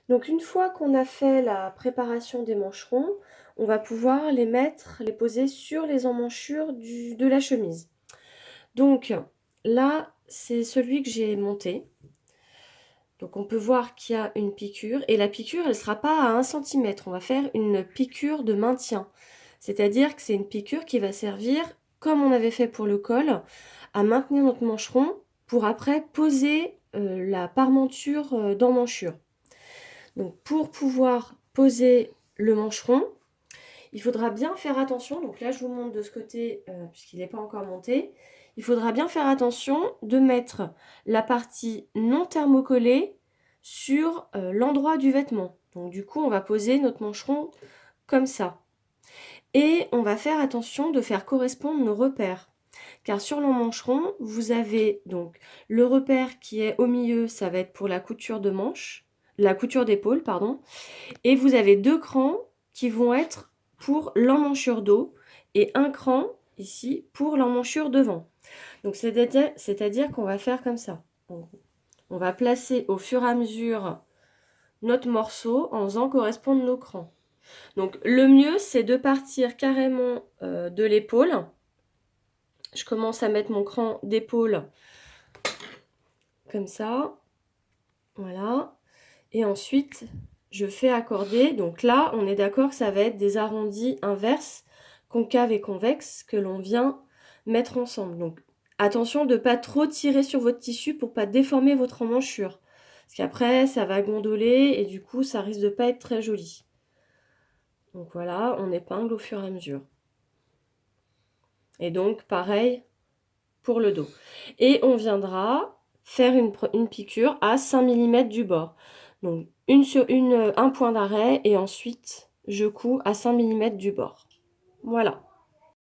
Donc une fois qu'on a fait la préparation des mancherons, on va pouvoir les poser sur les emmanchures de la chemise. Donc là, c'est celui que j'ai monté. Donc on peut voir qu'il y a une piqûre et la piqûre, elle ne sera pas à 1 centimètre. On va faire une piqûre de maintien. C'est-à-dire que c'est une piqûre qui va servir, comme on avait fait pour le col, à maintenir notre mancheron pour après poser la parmenture d'emmanchure. Donc pour pouvoir poser le mancheron, il faudra bien faire attention. Donc là, je vous montre de ce côté, puisqu'il n'est pas encore monté. Il faudra bien faire attention de mettre la partie non thermocollée sur l'endroit du vêtement. Donc du coup, on va poser notre mancheron comme ça. Et on va faire attention de faire correspondre nos repères. Car sur l'emmancheron, vous avez donc le repère qui est au milieu, ça va être pour la couture de manche, la couture d'épaule, pardon. Et vous avez 2 crans qui vont être pour l'emmanchure dos et un cran ici pour l'emmanchure devant. Donc c'est-à-dire qu'on va faire comme ça. On va placer au fur et à mesure notre morceau en faisant correspondre nos crans. Donc le mieux, c'est de partir carrément de l'épaule. Je commence à mettre mon cran d'épaule comme ça. Voilà. Et ensuite, je fais accorder. Donc là, on est d'accord que ça va être des arrondis inverses, concaves et convexes, que l'on vient mettre ensemble. Donc attention de ne pas trop tirer sur votre tissu pour ne pas déformer votre emmanchure. Parce qu'après, ça va gondoler et du coup, ça risque de ne pas être très joli. Donc voilà, on épingle au fur et à mesure. Et donc, pareil pour le dos. Et on viendra faire une piqûre à 5 mm du bord. Donc un point d'arrêt et ensuite je couds à 5 mm du bord. Voilà.